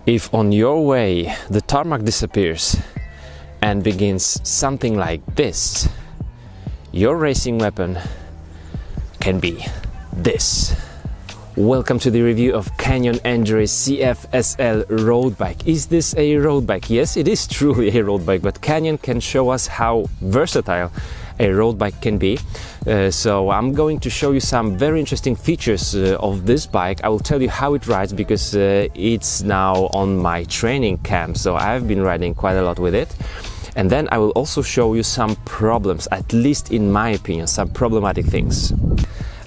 If on your way the tarmac disappears and begins something like this, your racing weapon can be this. Welcome to the review of Canyon Endurace CFSL road bike. Is this a road bike? Yes, it is truly a road bike, but Canyon can show us how versatile a road bike can be. So I'm going to show you some very interesting features of this bike. I will tell you how it rides because it's now on my training camp, so I've been riding quite a lot with it. And then I will also show you some problems, at least in my opinion, some problematic things.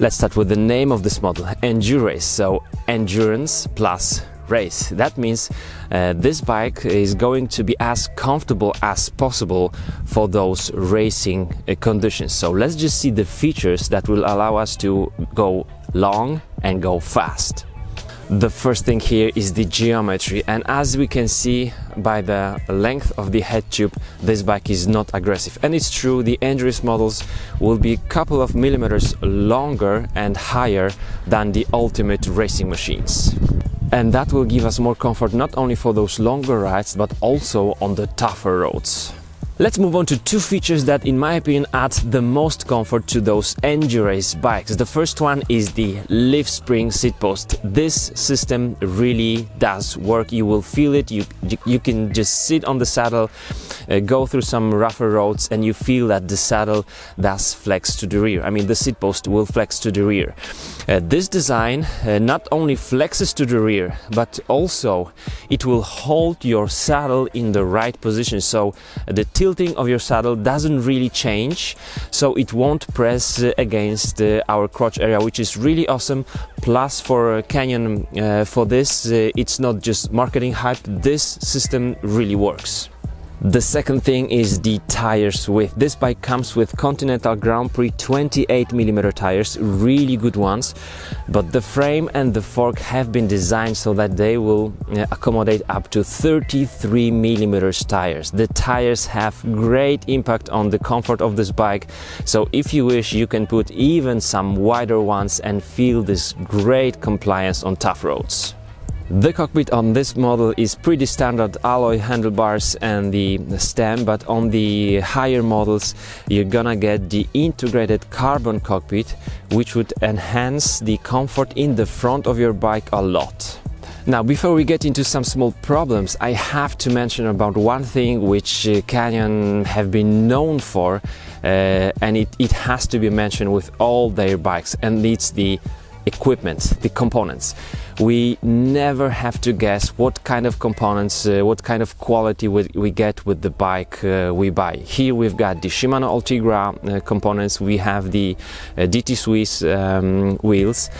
Let's start with the name of this model, Endurace, so endurance plus race. That means this bike is going to be as comfortable as possible for those racing conditions. So let's just see the features that will allow us to go long and go fast. The first thing here is the geometry, and as we can see by the length of the head tube, this bike is not aggressive. And it's true, the Endurace models will be a couple of millimeters longer and higher than the ultimate racing machines. And that will give us more comfort not only for those longer rides, but also on the tougher roads. Let's move on to two features that, in my opinion, add the most comfort to those Endurace bikes. The first one is the leaf spring seat post. This system really does work. You will feel it. You can just sit on the saddle, go through some rougher roads, and you feel that the saddle does flex to the rear. I mean, the seat post will flex to the rear. This design not only flexes to the rear, but also it will hold your saddle in the right position. So the tilting of your saddle doesn't really change, so it won't press against our crotch area, which is really awesome. Plus, for Canyon, for this, it's not just marketing hype. This system really works. The second thing is the tires width. This bike comes with Continental Grand Prix 28mm tires, really good ones, but the frame and the fork have been designed so that they will accommodate up to 33mm tires. The tires have great impact on the comfort of this bike, so if you wish, you can put even some wider ones and feel this great compliance on tough roads. The cockpit on this model is pretty standard alloy handlebars and the stem, but on the higher models you're gonna get the integrated carbon cockpit, which would enhance the comfort in the front of your bike a lot. Now, before we get into some small problems, I have to mention about one thing which Canyon have been known for, and it has to be mentioned with all their bikes, and it's the equipment, the components. We never have to guess what kind of components, what kind of quality we get with the bike we buy. Here we've got the Shimano Ultegra components, we have the DT Swiss wheels,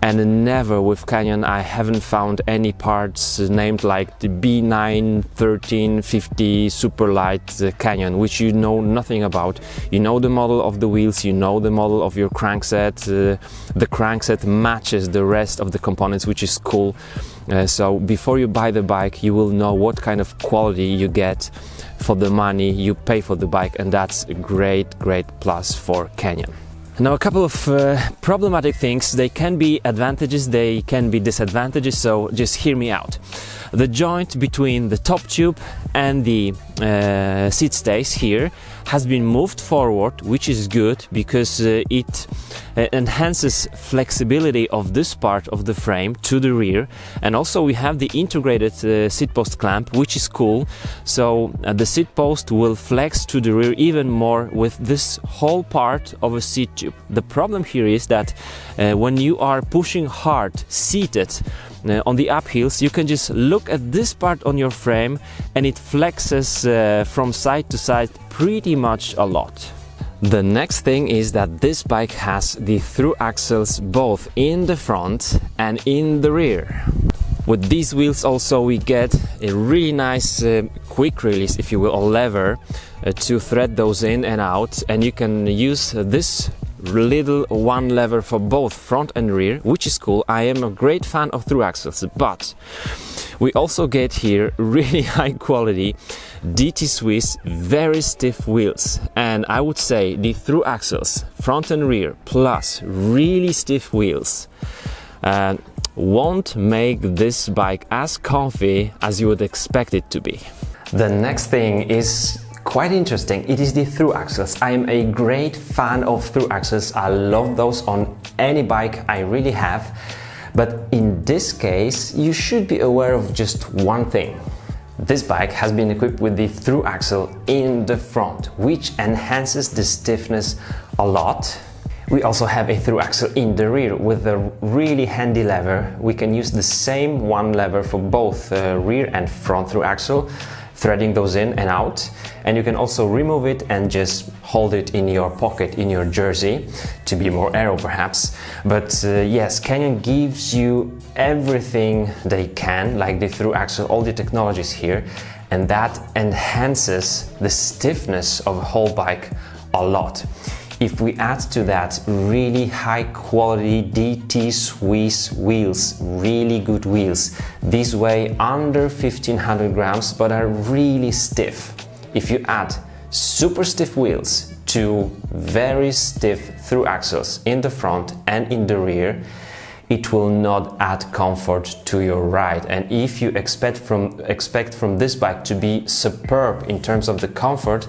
and never with Canyon I haven't found any parts named like the B9 1350 Super Light Canyon, which you know nothing about. You know the model of the wheels, you know the model of your crankset. The crankset matches the rest of the components, which is cool. So before you buy the bike, you will know what kind of quality you get for the money you pay for the bike, and that's a great plus for Canyon. Now, a couple of problematic things. They can be advantages, they can be disadvantages, so just hear me out. The joint between the top tube and the seat stays here has been moved forward, which is good because it enhances flexibility of this part of the frame to the rear. And also we have the integrated seat post clamp, which is cool, so the seat post will flex to the rear even more with this whole part of a seat tube. The problem here is that when you are pushing hard seated on the uphills, you can just look at this part on your frame and it flexes from side to side pretty much a lot. The next thing is that this bike has the through axles both in the front and in the rear. With these wheels also we get a really nice quick release, if you will, or lever to thread those in and out, and you can use this little one lever for both front and rear, which is cool. I am a great fan of through axles, but we also get here really high quality DT Swiss very stiff wheels, and I would say the through axles front and rear plus really stiff wheels won't make this bike as comfy as you would expect it to be. The next thing is quite interesting. It is the through axles. I am a great fan of through axles. I love those on any bike I really have. But in this case, you should be aware of just one thing. This bike has been equipped with the through axle in the front, which enhances the stiffness a lot. We also have a through axle in the rear with a really handy lever. We can use the same one lever for both rear and front through axle, threading those in and out. And you can also remove it and just hold it in your pocket, in your jersey, to be more aero perhaps. But yes, Canyon gives you everything they can, like the through axle, all the technologies here, and that enhances the stiffness of a whole bike a lot. If we add to that really high quality DT Swiss wheels, really good wheels, these weigh under 1500 grams but are really stiff. If you add super stiff wheels to very stiff through axles in the front and in the rear, it will not add comfort to your ride. And if you expect from this bike to be superb in terms of the comfort,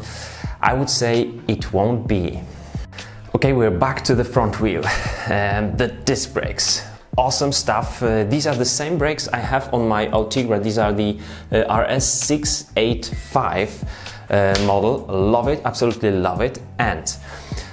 I would say it won't be. Okay, we're back to the front wheel and the disc brakes. Awesome stuff. These are the same brakes I have on my Ultegra. These are the RS685 model. Love it, absolutely love it. And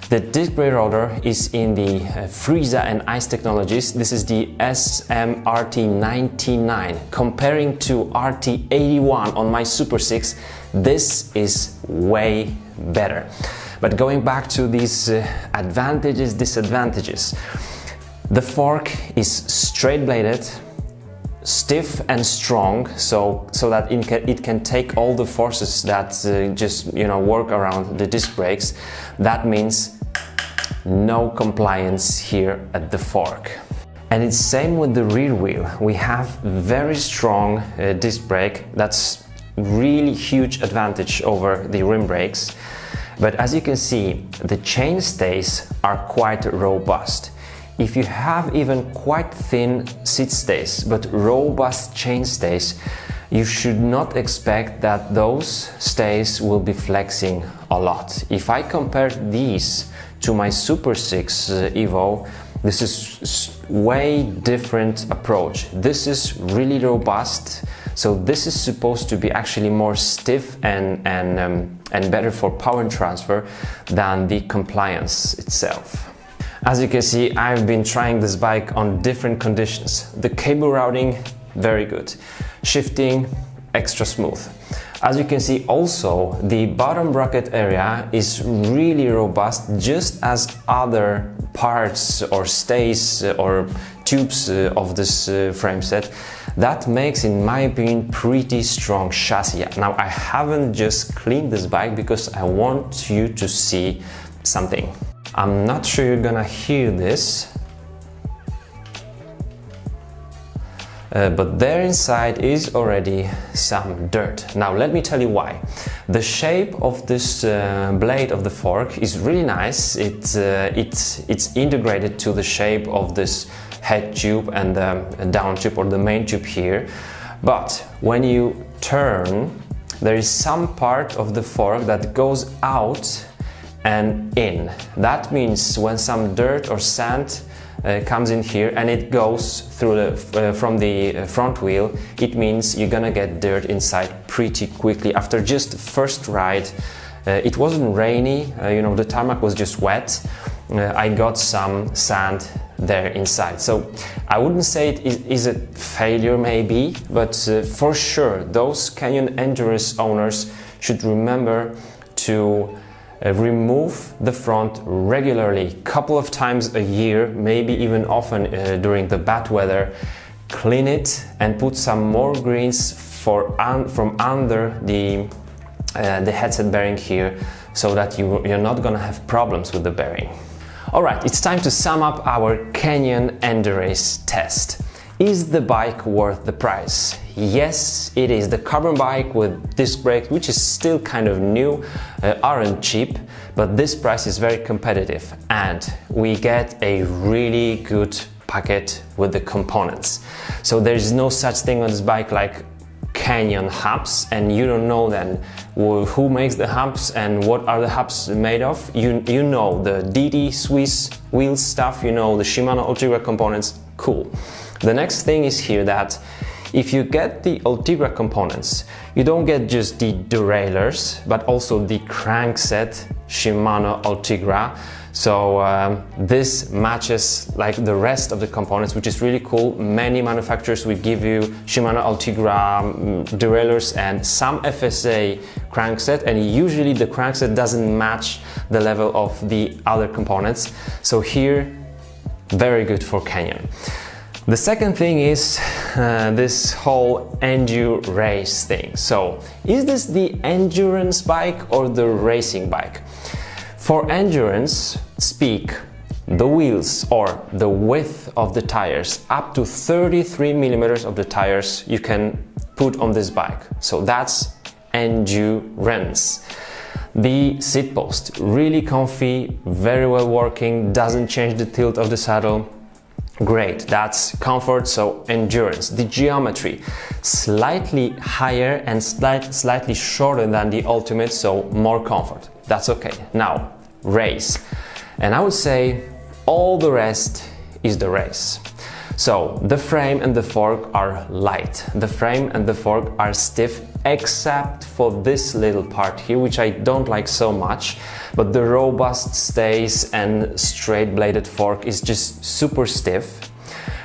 the disc brake rotor is in the Frieza and Ice Technologies. This is the SMRT99. Comparing to RT81 on my Super 6, this is way better. But going back to these advantages, disadvantages. The fork is straight bladed, stiff and strong, so that it can take all the forces that just work around the disc brakes. That means no compliance here at the fork. And it's same with the rear wheel. We have very strong disc brake. That's really huge advantage over the rim brakes. But as you can see, the chainstays are quite robust. If you have even quite thin seat stays but robust chainstays, you should not expect that those stays will be flexing a lot. If I compare these to my Super 6 Evo, this is way different approach. This is really robust, so this is supposed to be actually more stiff and better for power transfer than the compliance itself. As you can see, I've been trying this bike on different conditions. The cable routing, very good. Shifting, extra smooth. As you can see also, the bottom bracket area is really robust, just as other parts or stays or tubes of this frame set. That makes, in my opinion, pretty strong chassis. Now, I haven't just cleaned this bike because I want you to see something. I'm not sure you're gonna hear this, but there inside is already some dirt. Now let me tell you why. The shape of this blade of the fork is really nice. It's integrated to the shape of this head tube and the down tube or the main tube here. But when you turn, there is some part of the fork that goes out and in. That means when some dirt or sand comes in here and it goes through from the front wheel, it means you're gonna get dirt inside pretty quickly. After just first ride, it wasn't rainy, the tarmac was just wet. I got some sand there inside. So I wouldn't say it is a failure maybe, but for sure those Canyon Endurace owners should remember to remove the front regularly, couple of times a year, maybe even often during the bad weather. Clean it and put some more greens from under the headset bearing here, so that you're not gonna have problems with the bearing. Alright, it's time to sum up our Canyon Endurace test. Is the bike worth the price? Yes, it is. The carbon bike with disc brakes, which is still kind of new, aren't cheap, but this price is very competitive and we get a really good packet with the components. So there's no such thing on this bike like Canyon hubs, and you don't know then who makes the hubs and what are the hubs made of. You know the DD Swiss wheels stuff, you know the Shimano Ultegra components, cool. The next thing is here that if you get the Ultegra components, you don't get just the derailleurs, but also the crankset Shimano Ultegra. So this matches like the rest of the components, which is really cool. Many manufacturers will give you Shimano Ultegra derailleurs and some FSA crankset, and usually the crankset doesn't match the level of the other components. So here, very good for Canyon. The second thing is this whole Endurace thing. So is this the endurance bike or the racing bike? For endurance speak, the wheels or the width of the tires, up to 33 millimeters of the tires you can put on this bike. So that's endurance. The seat post, really comfy, very well working, doesn't change the tilt of the saddle. Great, that's comfort, so endurance. The geometry, slightly higher and slightly shorter than the Ultimate, so more comfort. That's okay. Now, race. And I would say all the rest is the race. So the frame and the fork are light. The frame and the fork are stiff, except for this little part here, which I don't like so much. But the robust stays and straight bladed fork is just super stiff.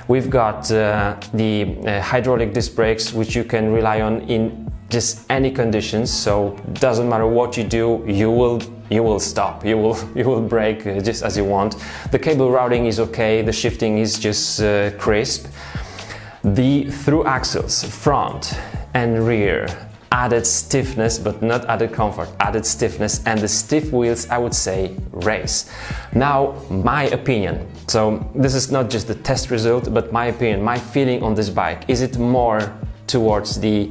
We've got the hydraulic disc brakes, which you can rely on in just any conditions. So doesn't matter what you do, you will stop, you will brake just as you want. The cable routing is okay, the shifting is just crisp. The through axles, front and rear, added stiffness, but not added comfort, added stiffness, and the stiff wheels, I would say race. Now, my opinion, so this is not just the test result, but my opinion, my feeling on this bike, is it more towards the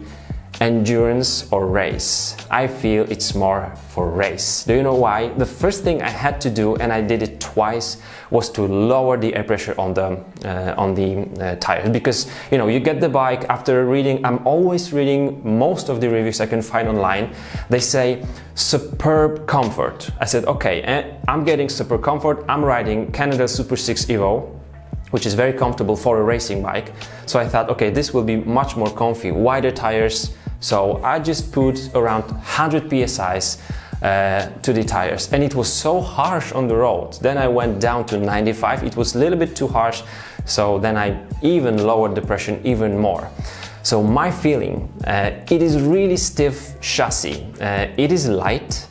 endurance or race? I feel it's more for race. Do you know why? The first thing I had to do, and I did it twice, was to lower the air pressure on the tires, because you know, you get the bike after reading, I'm always reading most of the reviews I can find online, they say superb comfort. I said okay, I'm getting super comfort, I'm riding Canada Super 6 Evo, which is very comfortable for a racing bike. So I thought, okay, this will be much more comfy, wider tires. So I just put around 100 psi's to the tires, and it was so harsh on the road. Then I went down to 95. It was a little bit too harsh, so then I even lowered the pressure even more. So my feeling, it is really stiff chassis. It is light.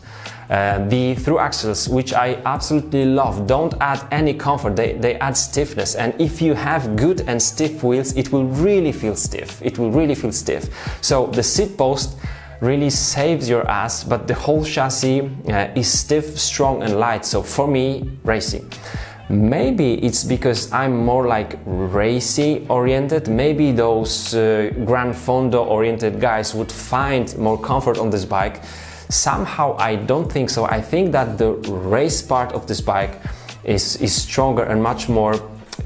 The through axles, which I absolutely love, don't add any comfort, they add stiffness, and if you have good and stiff wheels, it will really feel stiff. It will really feel stiff. So the seat post really saves your ass, but the whole chassis is stiff, strong and light. So for me, racing. Maybe it's because I'm more like racy oriented. Maybe those Gran Fondo oriented guys would find more comfort on this bike. Somehow I don't think so. I think that the race part of this bike is stronger and much more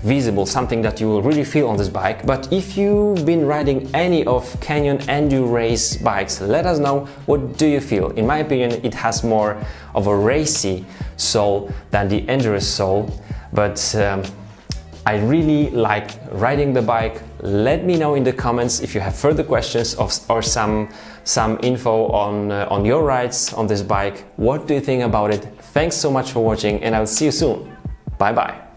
visible, something that you will really feel on this bike. But if you've been riding any of Canyon Endurace bikes, let us know, what do you feel? In my opinion, it has more of a racy soul than the Endurace soul, but I really like riding the bike. Let me know in the comments if you have further questions or some info on your rides on this bike. What do you think about it? Thanks so much for watching, and I'll see you soon. Bye bye.